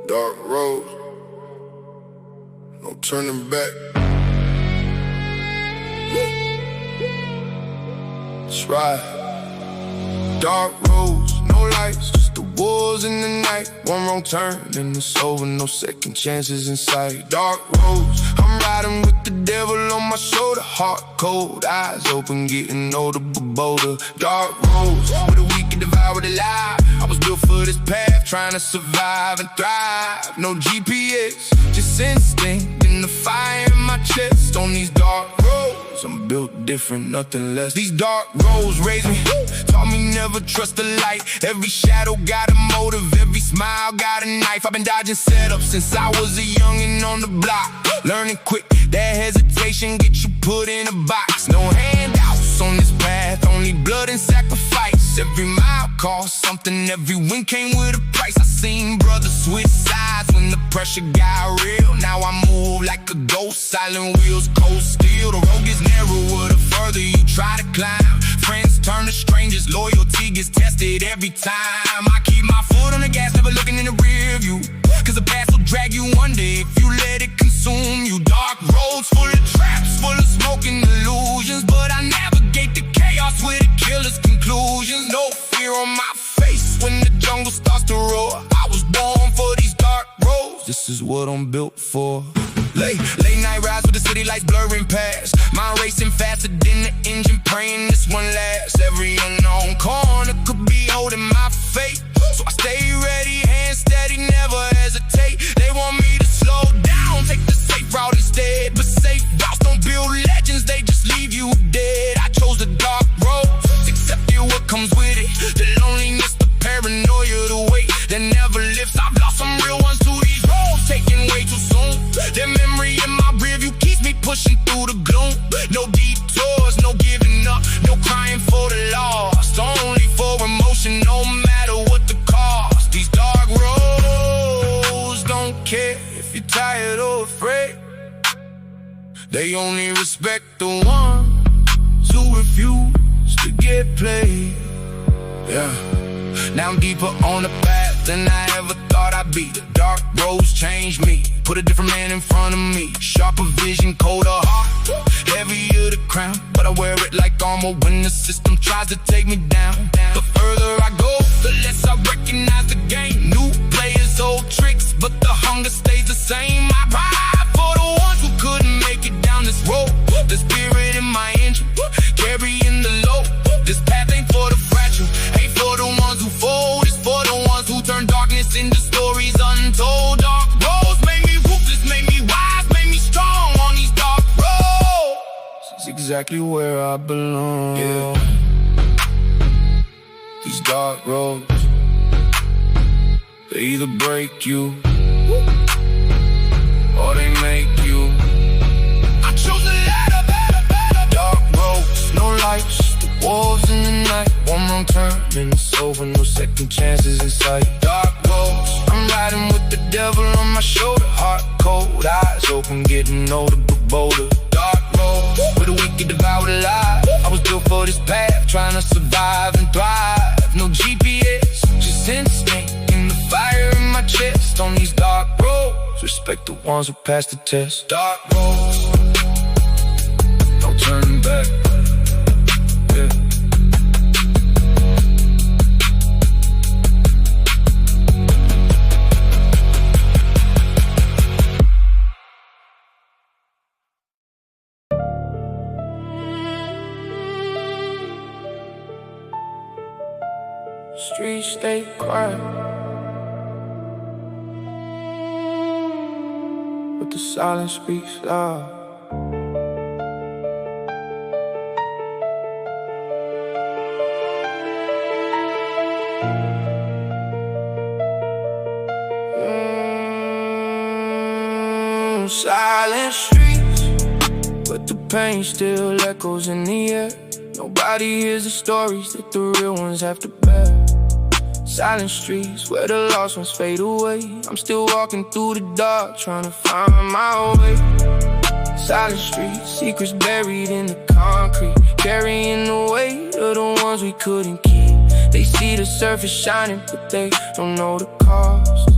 Dark roads, no turning back. That's right. Dark roads, no lights, just the wolves in the night. One wrong turn and it's over, no second chances in sight. Dark roads, I'm riding with the devil on my shoulder. Heart cold, eyes open, getting older but bolder. Dark roads, where the weak can devour the live. I was built for this path, trying to survive and thrive. No GPS, just instinct and the fire in my chest. On these dark roads, I'm built different, nothing less. These dark roads raised me, taught me never trust the light. Every shadow got a motive, every smile got a knife. I've been dodging setups since I was a youngin' on the block. Learning quick, that hesitation get you put in a box. No handouts on this path, only blood and sacrifice. Every mile cost something, every win came with a price. I seen brothers switch sides when the pressure got real. Now I move like a ghost, silent wheels, cold steel. The road gets narrower the further you try to climb. Friends turn to strangers, loyalty gets tested every time. I keep my foot on the gas, never looking in the rear view, cause the past will drag you one day if you let it consume you. Dark roads full of traps, full of smoke and illusions, but I navigate the chaos with a killer's conclusions. No fear on my face when the jungle starts to roar. I was born for these dark roads, this is what I'm built for. Late night rides with the city lights blurring past. Mind racing faster than the engine, praying this one lasts. Every unknown corner could be holding my fate, so I stay ready, hands steady, never hesitate. They want me to slow down, take the safe route instead, but safe routes don't build legends, they just leave you dead. I chose the dark roads, accepted what comes with it. The loneliness, the paranoia, the weight that never lifts. I've lost some real ones to these roads, taken way too soon. Their memory in my rearview keeps me pushing through the gloom. No detours, no giving up, no crying for the lost. Only for emotion, no matter what the cost. These dark roads don't care if you're tired or afraid. They only respect the ones who refuse to get played. Yeah. Now I'm deeper on the path than I ever thought I'd be. The dark roads changed me, put a different man in front of me. Sharper vision, colder heart, heavier the crown, but I wear it like armor when the system tries to take me down. The further I go, the less I recognize the game. New players, old tricks, but the hunger stays the same. I ride for the ones who couldn't make it down this road. The spirit in my engine, carrying the load. This path ain't for the fragile, ain't for the ones who fold. It's for the ones who turn darkness into stories untold. Dark roads made me ruthless, made me wise, made me strong on these dark roads. This is exactly where I belong. Yeah. These dark roads, they either break you or they make you. I chose the latter, better. Dark roads, no lights, the wolves in the night. One wrong turn and it's over, no second chances in sight. Dark roads, I'm riding with the devil on my shoulder. Heart cold, eyes open, getting older but bolder. Dark roads, where the wicked devour the life. I was built for this path, trying to survive and thrive. No GPS, just instinct and the fire in my chest. On these dark roads, respect the ones who passed the test. Dark roads, no turning back. Yeah. Streets stay quiet, but the silence speaks loud. Silent streets, but the pain still echoes in the air. Nobody hears the stories that the real ones have to bear. Silent streets where the lost ones fade away. I'm still walking through the dark, trying to find my way. Silent streets, secrets buried in the concrete, carrying the weight of the ones we couldn't keep. They see the surface shining, but they don't know the cost.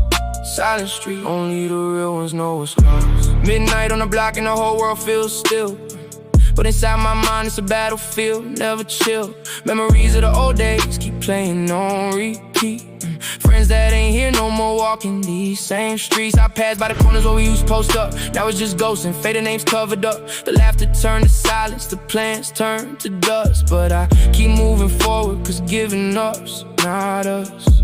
Silent street, only the real ones know what's close. Midnight on the block and the whole world feels still, but inside my mind it's a battlefield, never chill. Memories of the old days keep playing on repeat. Friends that ain't here no more walking these same streets. I pass by the corners where we used to post up. Now it's just ghosts and faded names covered up. The laughter turned to silence, the plans turned to dust. But I keep moving forward, cause giving up's not us.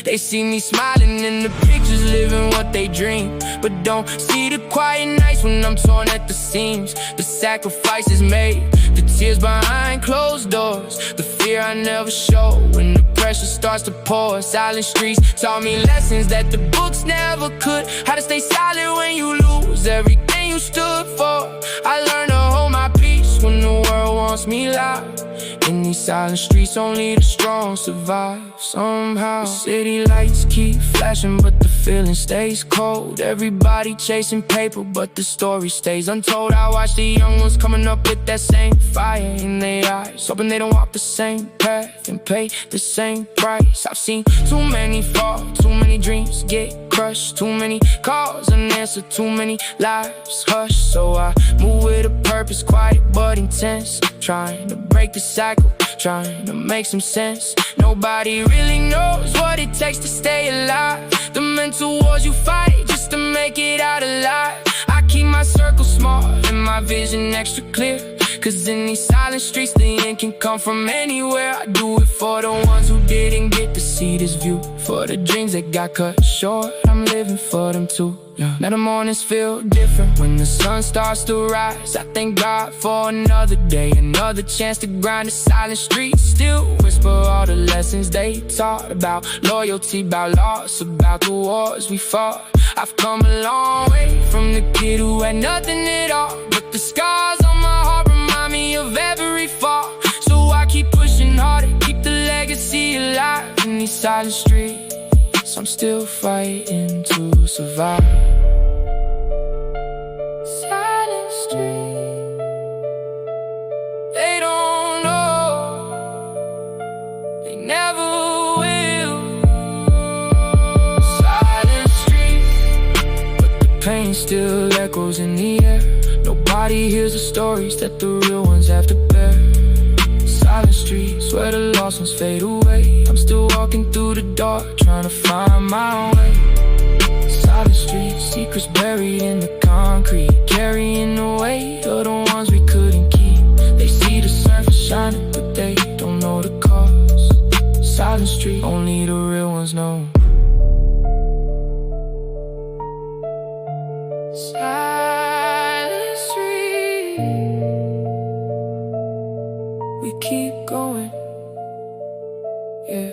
They see me smiling in the pictures, living what they dream, but don't see the quiet nights when I'm torn at the seams. The sacrifices made, the tears behind closed doors, the fear I never show when the pressure starts to pour. Silent streets taught me lessons that the books never could. How to stay silent when you lose everything you stood for. I learned to hold my peace when the world wants me loud. In these silent streets, only the strong survive somehow. The city lights keep flashing, but the feeling stays cold. Everybody chasing paper, but the story stays untold. I watch the young ones coming up with that same fire in their eyes, hoping they don't walk the same path and pay the same price. I've seen too many fall, too many dreams get crushed, too many calls unanswered, too many lives hushed. So I move with a purpose, quiet but intense, trying to break the cycle, trying to make some sense. Nobody really knows what it takes to stay alive, the mental wars you fight just to make it out alive. I keep my circle small and my vision extra clear, cause in these silent streets the end can come from anywhere. I do it for the ones who didn't get to see this view, for the dreams that got cut short, I'm living for them too. Now the mornings feel different when the sun starts to rise. I thank God for another day, another chance to grind the silent streets. Still whisper all the lessons they taught about loyalty, about loss, about the wars we fought. I've come a long way from the kid who had nothing at all, but the scars on my heart remind me of every fall. So I keep pushing harder, keep the legacy alive. In these silent streets, I'm still fighting to survive. Silent street, they don't know, they never will. Silent street, but the pain still echoes in the air. Nobody hears the stories that the real ones have to bear. Silent streets where the lost ones fade away. I'm still walking through the dark, trying to find my way. Silent streets, secrets buried in the concrete, carrying the weight of the ones we couldn't keep. They see the surface shining, but they don't know the cause. Silent street, only the real ones know. Silent street, we keep going, yeah.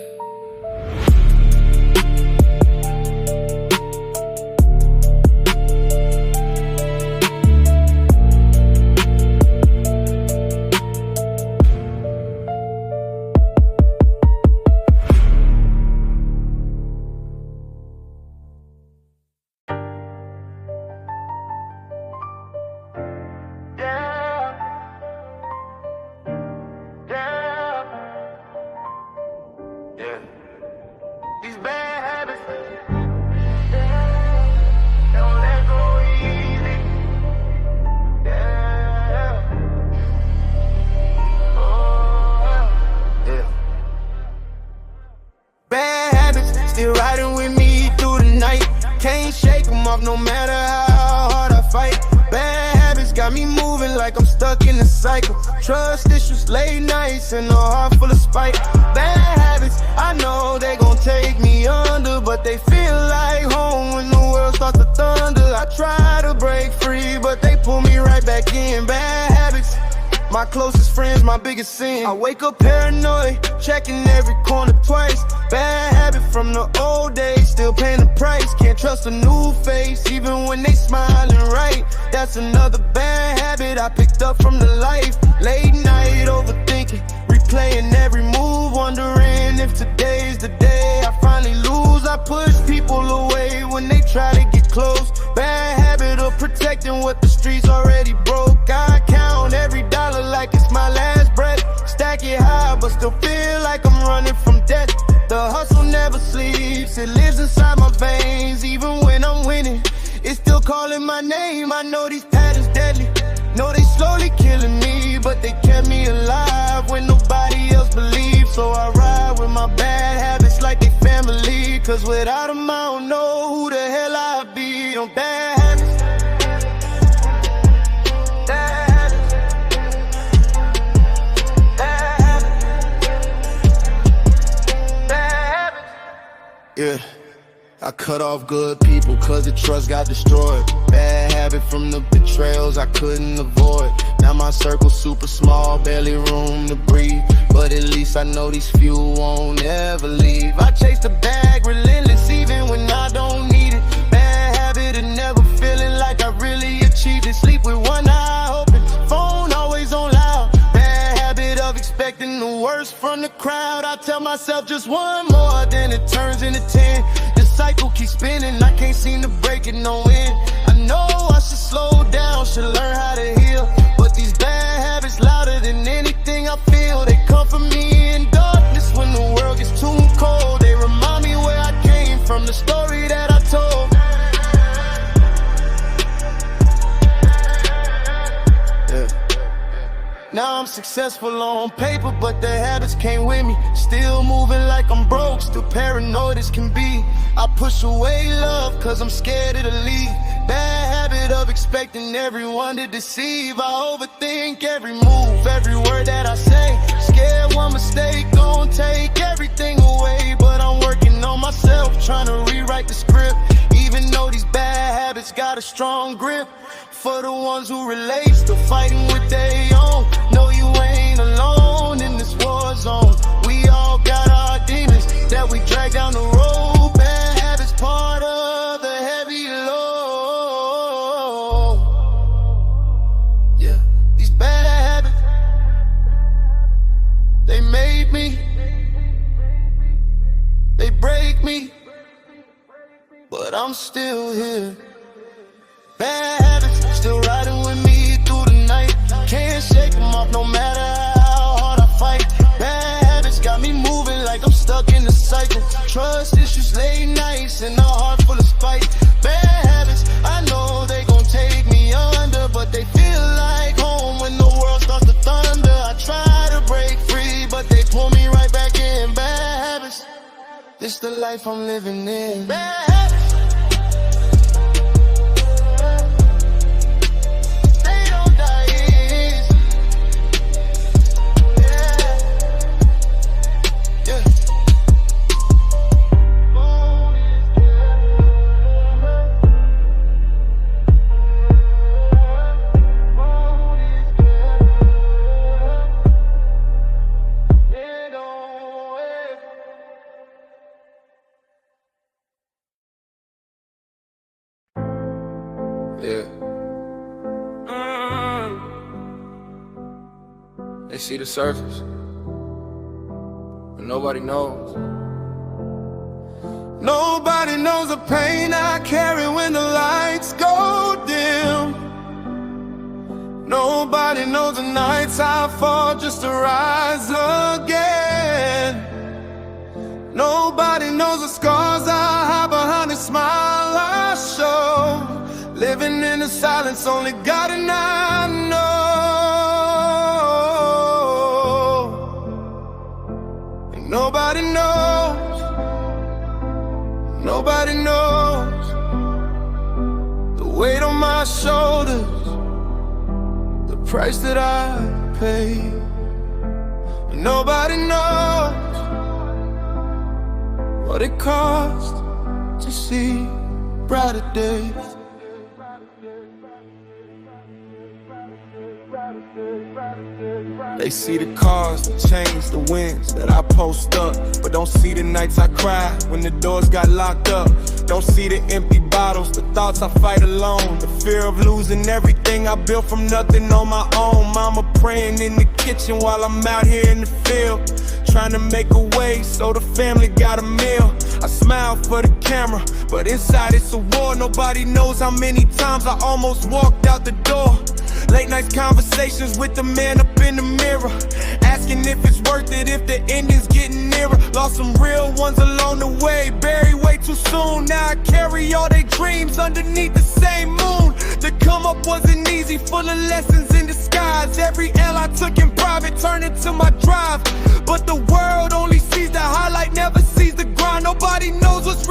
Still riding with me through the night. Can't shake them off no matter how hard I fight. Bad habits got me moving like I'm stuck in a cycle. Trust issues, late nights, and a heart full of spite. Bad habits, I know they gon' take me under, but they feel like home when the world starts to thunder. I try to break free, but they pull me right back in. Bad habits, my closest friends, my biggest sin. I wake up paranoid, checking every corner twice. Bad habit from the old days, still paying the price. Can't trust a new face, even when they smiling right. That's another bad habit I picked up from the life. Late night overthinking, replaying every move, wondering if today's the day I finally lose. I push people away when they try to get close. Bad habit of protecting what the streets already broke. I count every dollar like it's my last breath. Stack it high, but still feel like I'm running from death. The hustle never sleeps, it lives inside Cause without them I don't know who the hell I'd be. On bad habits, bad habits, bad habits, bad habits. Yeah, I cut off good people cause the trust got destroyed. Bad habit from the betrayals I couldn't avoid. Now my circle's super small, barely room to breathe. But at least I know these few won't ever leave. I chase the bag relentless even when I don't need it. Bad habit of never feeling like I really achieved it. Sleep with one eye open, phone always on loud. Bad habit of expecting the worst from the crowd. I tell myself just one more, then it turns into 10. The cycle keeps spinning, I can't seem to break it, no end. I know I should slow down, should learn how to heal. But these bad habits louder than anything I feel. They come for me in darkness when the world gets too cold. They remind me where I came from, the story that I told. Yeah. Now I'm successful on paper, but the habits came with me. Still moving like I'm broke, still paranoid as can be. I push away love cause I'm scared it'll leave. Bad habit of expecting everyone to deceive. I overthink every move, every word that I say. Scared one mistake gon' take everything away. But I'm working on myself, trying to rewrite the script. Even though these bad habits got a strong grip. For the ones who relate, still fighting with their own. No, you ain't alone in this war zone. We all got our demons that we drag down the road. Bad habits part of the heavy load. Yeah, these bad habits, they made me, they break me, but I'm still here. Bad habits still riding with me through the night. Can't shake them off no matter how hard I fight. Bad habits got me moving like I'm stuck in a cycle. Trust issues late nights and a heart full of spite. Bad habits, I know they gon' take me under, but they feel like home when the world starts to thunder. I try to break free, but they pull me right back in. Bad habits, this the life I'm living in. Bad habits. Yeah. They see the surface, but nobody knows. Nobody knows the pain I carry when the lights go dim. Nobody knows the nights I fall just to rise again. Nobody knows the scars I hide behind the smile I show. Living in the silence, only God and I know. And nobody knows, nobody knows the weight on my shoulders, the price that I paid. And nobody knows what it cost to see brighter days. They see the cars, the chains, the wins that I post up, but don't see the nights I cried when the doors got locked up. Don't see the empty bottles, the thoughts I fight alone, the fear of losing everything I built from nothing on my own. Mama praying in the kitchen while I'm out here in the field, trying to make a way so the family got a meal. I smile for the camera, but inside it's a war. Nobody knows how many times I almost walked out the door. Late night conversations with the man up in the mirror, asking if it's worth it, if the ending's getting nearer. Lost some real ones along the way, buried way too soon. Now I carry all their dreams underneath the same moon. To come up wasn't easy, full of lessons in disguise. Every L I took in private turned into my drive. But the world only sees the highlight, never sees the grind. Nobody knows what's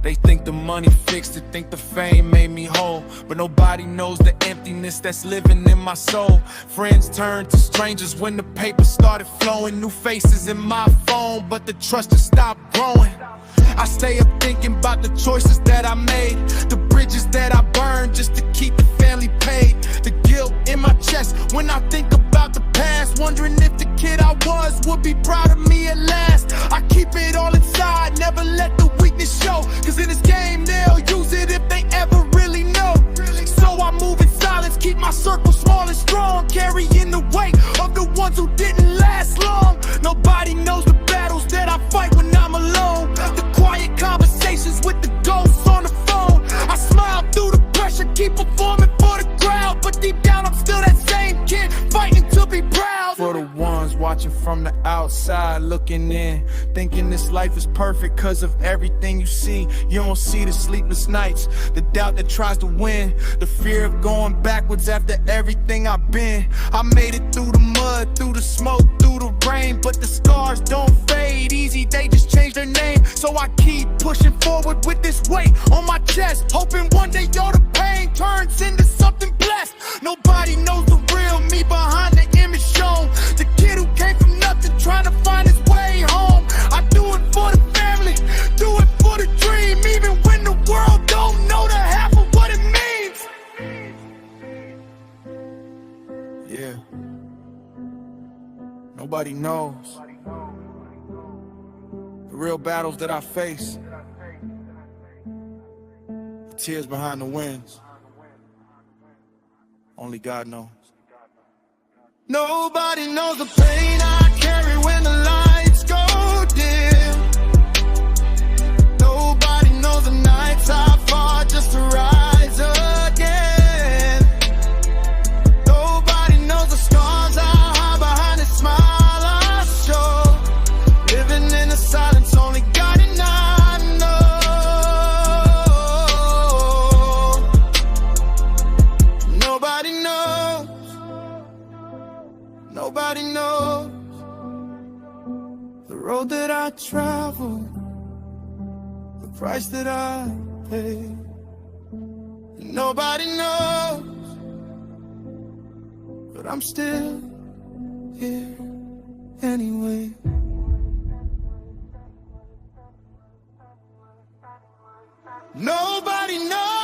They think the money fixed it, think the fame made me whole, but nobody knows the emptiness that's living in my soul. Friends turned to strangers when the paper started flowing. New faces in my phone, but the trust just stopped growing. I stay up thinking about the choices that I made, the bridges that I burned just to keep the family paid. The guilt in my chest when I think about the past, wondering if the kid I was would be proud of me at last. I keep it all inside, never let the weakness show, cause in this game they'll use it if they ever really know. So I move in silence, keep my circle small and strong, carrying the weight of the ones who didn't last long. Nobody knows the battles that I fight when I'm alone, the quiet conversations with the ghosts on the phone. I smile through the pressure, keep performing for the crowd, but deep down I'm still that same kid, fighting to be proud. For the ones watching from the outside, looking in, thinking this life is perfect cause of everything you see. You don't see the sleepless nights, the doubt that tries to win, the fear of going backwards after everything I've been. I made it through the mud, through the smoke, through the rain, but the scars don't fade easy, they just change their name. So I keep pushing forward with this weight on my chest, hoping one day all the pain turns into something blessed. Nobody knows the real me behind the image shown, the kid who came from nothing trying to find his way home. I do it for the family, do it for the dream, even when the world don't know the half of what it means. Yeah, nobody knows the real battles that I face, the tears behind the wins. Only God knows. Nobody knows the pain I carry when the lights go dim. Nobody knows the nights I fought just to rise again. Nobody knows the scars I hide behind the smile I show. Living in the silence, only God and I know. Nobody knows. Nobody knows the road that I traveled, the price that I paid. Nobody knows, but I'm still here anyway. Nobody knows.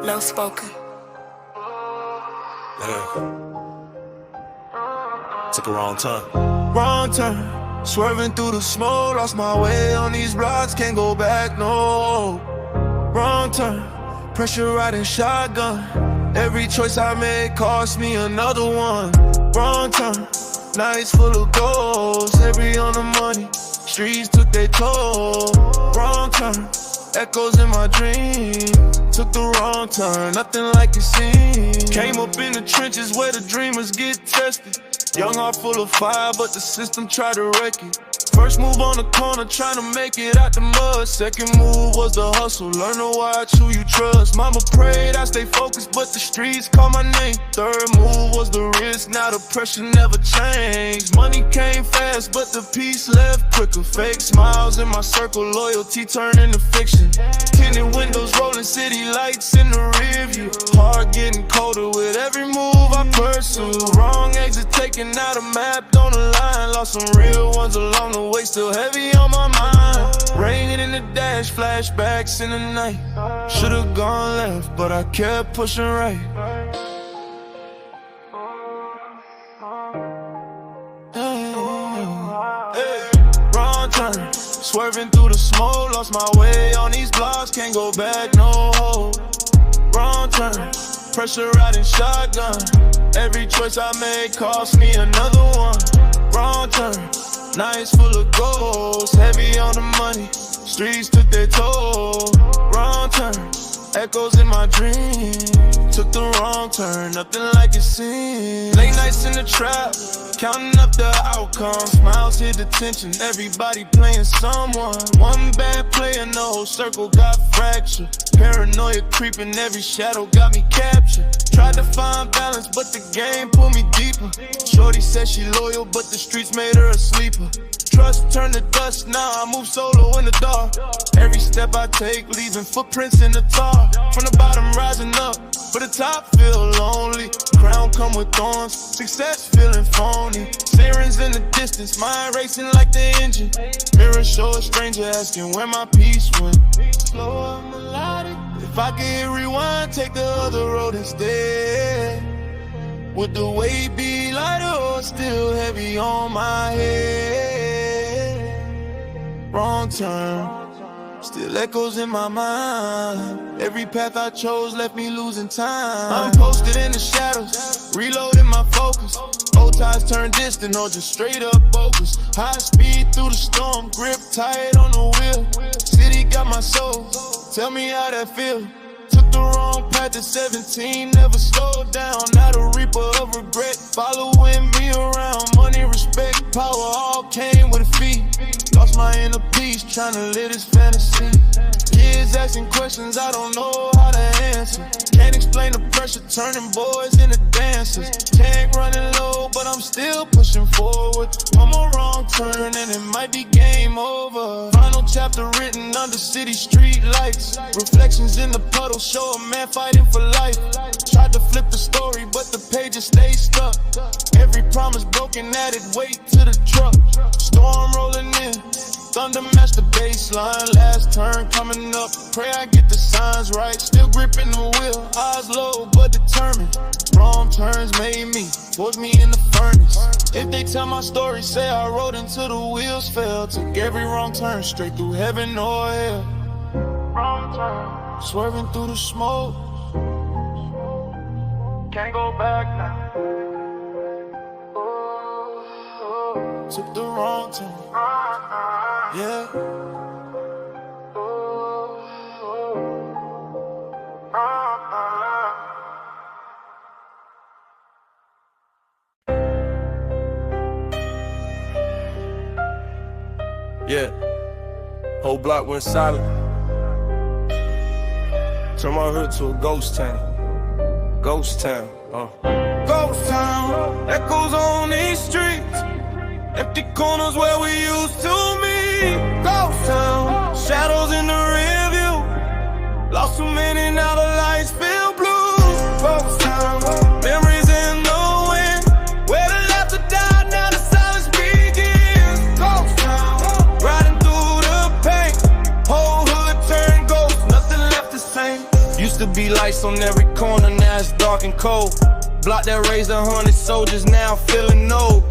Low spoken. Yeah. Took a wrong turn. Wrong turn, swerving through the smoke, lost my way on these blocks, can't go back, no. Wrong turn, pressure riding shotgun, every choice I made cost me another one. Wrong turn, nights full of goals, every on the money, streets took their toll. Wrong turn, echoes in my dreams, took the wrong turn, nothing like it seemed. Came up in the trenches where the dreamers get tested. Young heart full of fire, but the system tried to wreck it. First move on the corner, trying to make it out the mud. Second move was the hustle, learn to watch who you trust. Mama prayed I stay focused, but the streets call my name. Third move was the risk, now the pressure never changed. Money came fast, but the peace left quicker. Fake smiles in my circle, loyalty turned into fiction. Tinted windows, rolling city lights in the rear view. Heart getting colder with every move I pursue. Wrong exit taken out a map, on the line. Lost some real ones along the way, still heavy on my mind. Raining in the dash, flashbacks in the night. Should've gone left, but I kept pushing right. Wrong turn, swerving through the smoke, lost my way on these blocks, can't go back, no. Wrong turn, pressure riding shotgun, every choice I made cost me another one. Wrong turn, now it's full of ghosts. Heavy on the money, streets took their toll. Wrong turn, echoes in my dreams. Took the wrong turn, nothing like it seemed. Late nights in the trap, counting up the outcome. Smiles hid the tension, everybody playing someone. One bad play and the whole circle got fractured. Paranoia creeping, every shadow got me captured. Tried to find balance, but the game pulled me deeper. Shorty said she loyal, but the streets made her a sleeper. Trust turned to dust, now I move solo in the dark. Every step I take, leaving footprints in the tar. From the bottom rising up, but the top feel lonely. Crown come with thorns, success feeling phony. Sirens in the distance, mind racing like the engine. Mirror show a stranger asking where my peace went. Slower melodic, if I could hit rewind, take the other road instead. Would the weight be lighter or still heavy on my head? Wrong turn, still echoes in my mind. Every path I chose left me losing time. I'm posted in the shadows, reloading my focus. Old ties turn distant or just straight up bogus. High speed through the storm, grip tight on the wheel. City got my soul, tell me how that feel. Took the wrong path at 17, never slowed down. Now the reaper of regret, following me around. Money, respect, power, all came with a fee. Lost my inner peace, trying to live this fantasy. Kids asking questions I don't know how to answer. Can't explain the pressure, turning boys into dancers. Can't run it low, but I'm still pushing forward. One more wrong turn and it might be game over. Final chapter written under city street lights. Reflections in the puddle show a man fighting for life. Tried to flip the story, but the pages stay stuck. Every promise broken, added weight to the truck. Storm rolling in, thunder match the baseline. Last turn coming up, pray I get the signs right. Still gripping the wheel, eyes low but determined. Wrong turns made me, forced me in the furnace. If they tell my story, say I rode until the wheels fell. Took every wrong turn straight through heaven or hell. Wrong turn, swerving through the smoke. Can't go back now. Took the wrong turn, yeah. Yeah, whole block went silent. Turn my hood to a ghost town. Ghost town, Ghost town, echoes on these streets. Empty corners where we used to meet. Ghost town, shadows in the rear view. Lost too many, now the lights feel blue. Ghost town, memories in the wind. Where the laughter died, now the silence begins. Ghost town, riding through the pain. Whole hood turned ghost, nothing left the same. used to be lights on every corner, now it's dark and cold. Block that raised 100 soldiers, now feeling old.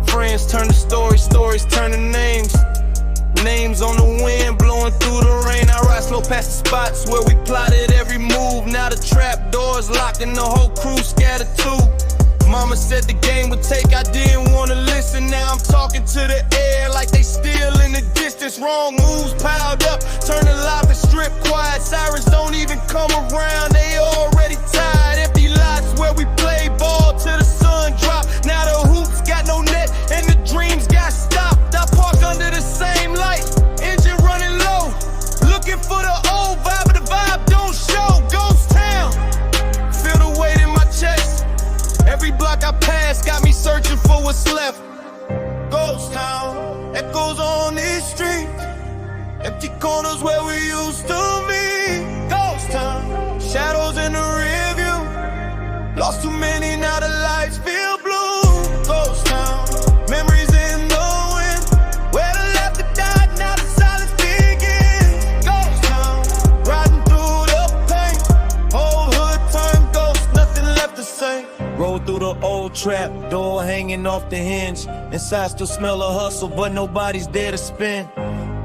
Friends turn to stories, stories turn to names. Names on the wind, blowing through the rain. I ride slow past the spots where we plotted every move. Now the trap doors locked and the whole crew scattered too. Mama said the game would take, I didn't wanna listen. Now I'm talking to the air like they still in the distance. Wrong moves piled up, turning live and strip quiet. Sirens don't even come around, they already tired. Empty lots where we play ball till the sun drop. Now the hoops got no net and the dreams got stopped. I park under the same light, engine running low. Looking for the old vibe, but the vibe don't show. Ghost town, feel the weight in my chest. Every block I pass got me searching for what's left. Ghost town, echoes on these streets. Empty corners where we used to meet. Ghost town, shadows in the rear view. Lost too many, now the lights feel blue. Ghost town, memories in the wind. Where the laughter died, now the silence begins. Ghost town, riding through the pain. Whole hood turned ghost, nothing left the same. Roll through the old trap, door hanging off the hinge. Inside still smell a hustle, but nobody's there to spin.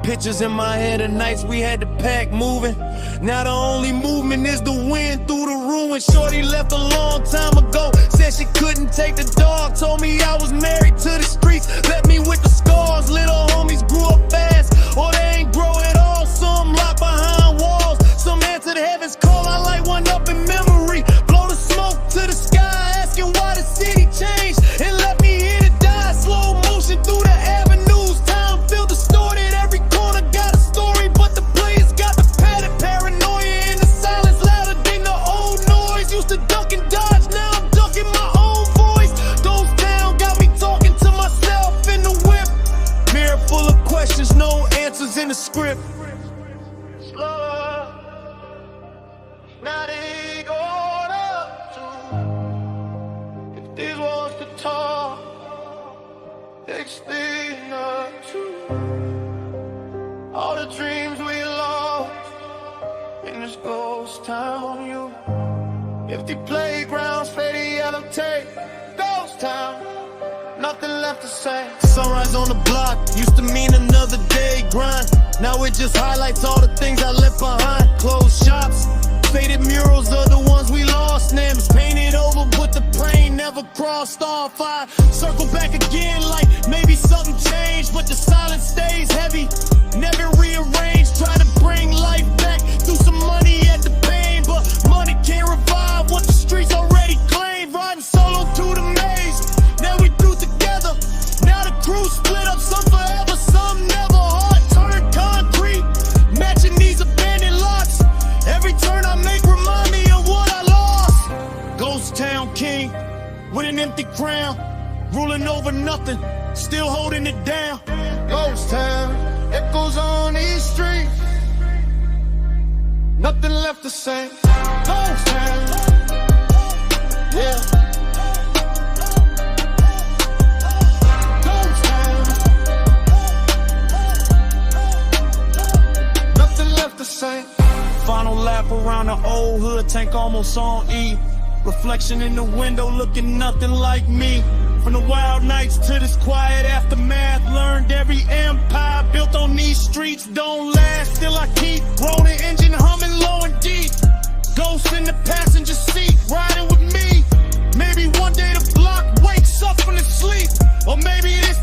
Pictures in my head of nights we had to pack moving. Now the only movement is the wind through the ruin. Shorty left a long time ago, said she couldn't take the dog. Told me I was married to the streets, left me with the scars. Little homies grew up fast, or they ain't grow at all. Some locked behind walls, some answered heaven's call. I light one up in memory, blow the smoke to the sky, asking why the city changed and left me here to die. Slow motion through the avenues, time feel distorted. Every corner got a story, but the players got the pattern. Paranoia in the silence, louder than the old noise. Used to duck and dodge, now I'm ducking my own voice. Those down got me talking to myself in the whip. Mirror full of questions, no answers in the script. Slower, now they going up too. If these walls could talk, explain the truth. All the dreams we lost in this ghost town, you. Empty playgrounds, faded yellow tape, ghost town, nothing left to say. Sunrise on the block used to mean another day grind. Now it just highlights all the things I left behind. Closed shops, faded murals of the ones we lost. Names painted over, but the plane never crossed off. I circle back again like maybe something changed, but the silence stays heavy, never rearranged. Try to bring life back through some money at the pain, but money can't revive what the streets already claimed. Riding solo to the maze, now we through together. Now the crew split up, some forever, some never. Heart turned concrete, matching these abandoned lots. Every turn I make remind me of what I lost. Ghost town king with an empty crown, ruling over nothing, still holding it down. Ghost town, echoes on these streets, nothing left to say. Ghost town, yeah. Ghost town, nothing left to say. Final lap around the old hood, tank almost on E. Reflection in the window looking nothing like me. From the wild nights to this quiet aftermath, learned every empire built on these streets don't last. Still I keep rolling, engine humming low and deep. Ghosts in the passenger seat, riding with me. Maybe one day the block wakes up from the sleep, or maybe this